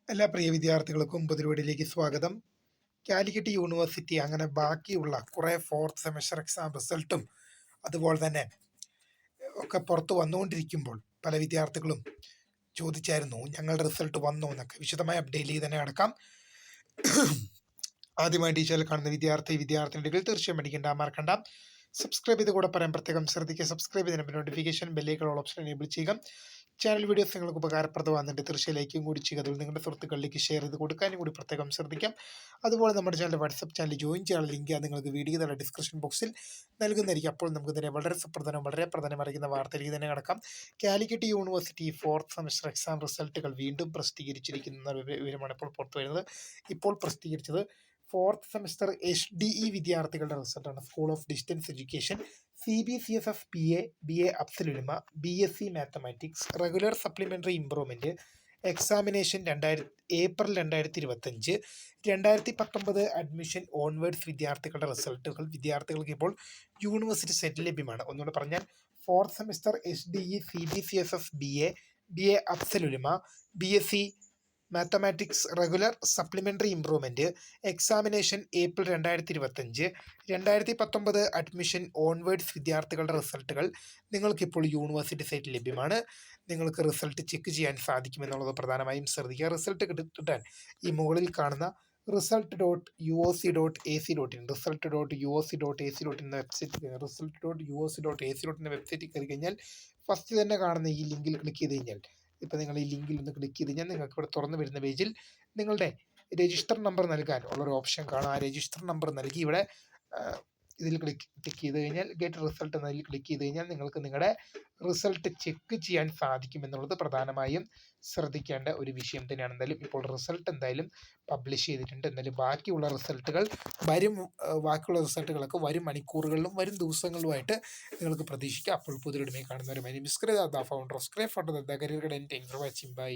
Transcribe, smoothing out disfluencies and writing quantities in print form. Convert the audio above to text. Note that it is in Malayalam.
എല്ലാ പ്രിയ വിദ്യാർത്ഥികൾക്കും പുതുപടിയിലേക്ക് സ്വാഗതം. കാലിക്കറ്റ് യൂണിവേഴ്സിറ്റി അങ്ങനെ ബാക്കിയുള്ള കുറേ ഫോർത്ത് സെമസ്റ്റർ എക്സാം റിസൾട്ടും അതുപോലെ തന്നെ ഒക്കെ പുറത്ത് വന്നുകൊണ്ടിരിക്കുമ്പോൾ പല വിദ്യാർത്ഥികളും ചോദിച്ചായിരുന്നു ഞങ്ങളുടെ റിസൾട്ട് വന്നോ എന്നൊക്കെ. വിശദമായ അപ്ഡേറ്റിലേക്ക് തന്നെ അടക്കാം. ആദ്യമായി ടീച്ചറിൽ കാണുന്ന വിദ്യാർത്ഥിനികൾ തീർച്ചയായും പഠിക്കേണ്ട മറക്കണ്ട. സബ്സ്ക്രൈബ് ചെയ്ത് കൂടെ പറയാൻ പ്രത്യേകം ശ്രദ്ധിക്കുക. സബ്സ്ക്രൈബ് ചെയ്തതിന് നോട്ടിഫിക്കേഷൻ ബെല്ലേക്കുള്ള ഓപ്ഷൻ എനേബിൾ ചെയ്യുക. ചാനൽ വീഡിയോസ് നിങ്ങൾക്ക് ഉപകാരപ്രദമാകുന്നുണ്ട് തീർച്ചയായും ലൈക്കും കൂടി ചെയ്യുക. അതുപോലെ നിങ്ങളുടെ സുഹൃത്തുക്കളിലേക്ക് ഷെയർ ചെയ്ത് കൊടുക്കാനും കൂടി പ്രത്യേകം ശ്രദ്ധിക്കാം. അതുപോലെ നമ്മുടെ ചാനൽ വാട്സപ്പ് ചാനൽ ജോയിൻ ചെയ്യാനുള്ള ലിങ്ക് നിങ്ങൾക്ക് വീഡിയോയുടെ ഡിസ്ക്രിപ്ഷൻ ബോക്സിൽ നൽകുന്നതായിരിക്കും. അപ്പോൾ നമുക്ക് തന്നെ വളരെ പ്രധാനം അറിയിക്കുന്ന വാർത്തയിലേക്ക് തന്നെ കടക്കാം. Calicut university fourth semester exam റിസൾട്ടുകൾ വീണ്ടും പ്രസിദ്ധീകരിച്ചിരിക്കുന്ന വിവരമാണ് ഇപ്പോൾ പുറത്തു വരുന്നത്. ഇപ്പോൾ പ്രസിദ്ധീകരിച്ചത് ഫോർത്ത് സെമസ്റ്റർ HDE വിദ്യാർത്ഥികളുടെ റിസൾട്ടാണ്. School of distance education, CBCSS PA, BA Afzal-ul-Ulama, BSc mathematics, regular supplementary improvement, examination April 2025, 2019 admission onwards വിദ്യാർത്ഥികളുടെ റിസൾട്ടുകൾ വിദ്യാർത്ഥികൾക്ക് ഇപ്പോൾ യൂണിവേഴ്സിറ്റി സെറ്റ് ലഭ്യമാണ്. ഒന്നുകൂടെ പറഞ്ഞാൽ fourth semester HDE, CBCSS BA Afzal-ul-Ulama, BSc mathematics regular supplementary improvement, examination April 2025, 2019 admission onwards വിദ്യാർത്ഥികളുടെ റിസൾട്ടുകൾ നിങ്ങൾക്കിപ്പോൾ യൂണിവേഴ്സിറ്റി സൈറ്റിൽ ലഭ്യമാണ്. നിങ്ങൾക്ക് റിസൾട്ട് ചെക്ക് ചെയ്യാൻ സാധിക്കുമെന്നുള്ളത് പ്രധാനമായും ശ്രദ്ധിക്കുക. റിസൾട്ട് കിട്ടാൻ ഈ മുകളിൽ കാണുന്ന result.uoc.ac.in എന്ന വെബ്സൈറ്റിൽ കയറി കഴിഞ്ഞാൽ ഫസ്റ്റ് തന്നെ കാണുന്ന ഈ ലിങ്കിൽ ക്ലിക്ക് ചെയ്ത് കഴിഞ്ഞാൽ, ഇപ്പം നിങ്ങൾ ഈ ലിങ്കിൽ ഒന്ന് ക്ലിക്ക് ചെയ്ത് കഴിഞ്ഞാൽ നിങ്ങൾക്ക് ഇവിടെ തുറന്നു വരുന്ന പേജിൽ നിങ്ങളുടെ രജിസ്റ്റർ നമ്പർ നൽകാൻ ഉള്ളൊരു ഓപ്ഷൻ കാണാം. ആ രജിസ്റ്റർ നമ്പർ നൽകി ഇവിടെ ഇതിൽ ക്ലിക്ക് ചെയ്ത് കഴിഞ്ഞാൽ ഗെറ്റ് റിസൾട്ട് എന്നതിൽ ക്ലിക്ക് ചെയ്ത് കഴിഞ്ഞാൽ നിങ്ങൾക്ക് നിങ്ങളുടെ റിസൾട്ട് ചെക്ക് ചെയ്യാൻ സാധിക്കുമെന്നുള്ളത് പ്രധാനമായും ശ്രദ്ധിക്കേണ്ട ഒരു വിഷയം തന്നെയാണ്. എന്തായാലും ഇപ്പോൾ റിസൾട്ട് എന്തായാലും പബ്ലിഷ് ചെയ്തിട്ടുണ്ട്. എന്തായാലും ബാക്കിയുള്ള റിസൾട്ടുകളൊക്കെ വരും മണിക്കൂറുകളിലും വരും ദിവസങ്ങളിലുമായിട്ട് നിങ്ങൾക്ക് പ്രതീക്ഷിക്കാം. അപ്പോൾ പുതിയൊരുമയെ കാണുന്നവരുമായി founder of career guidance. Thanks for watching. By.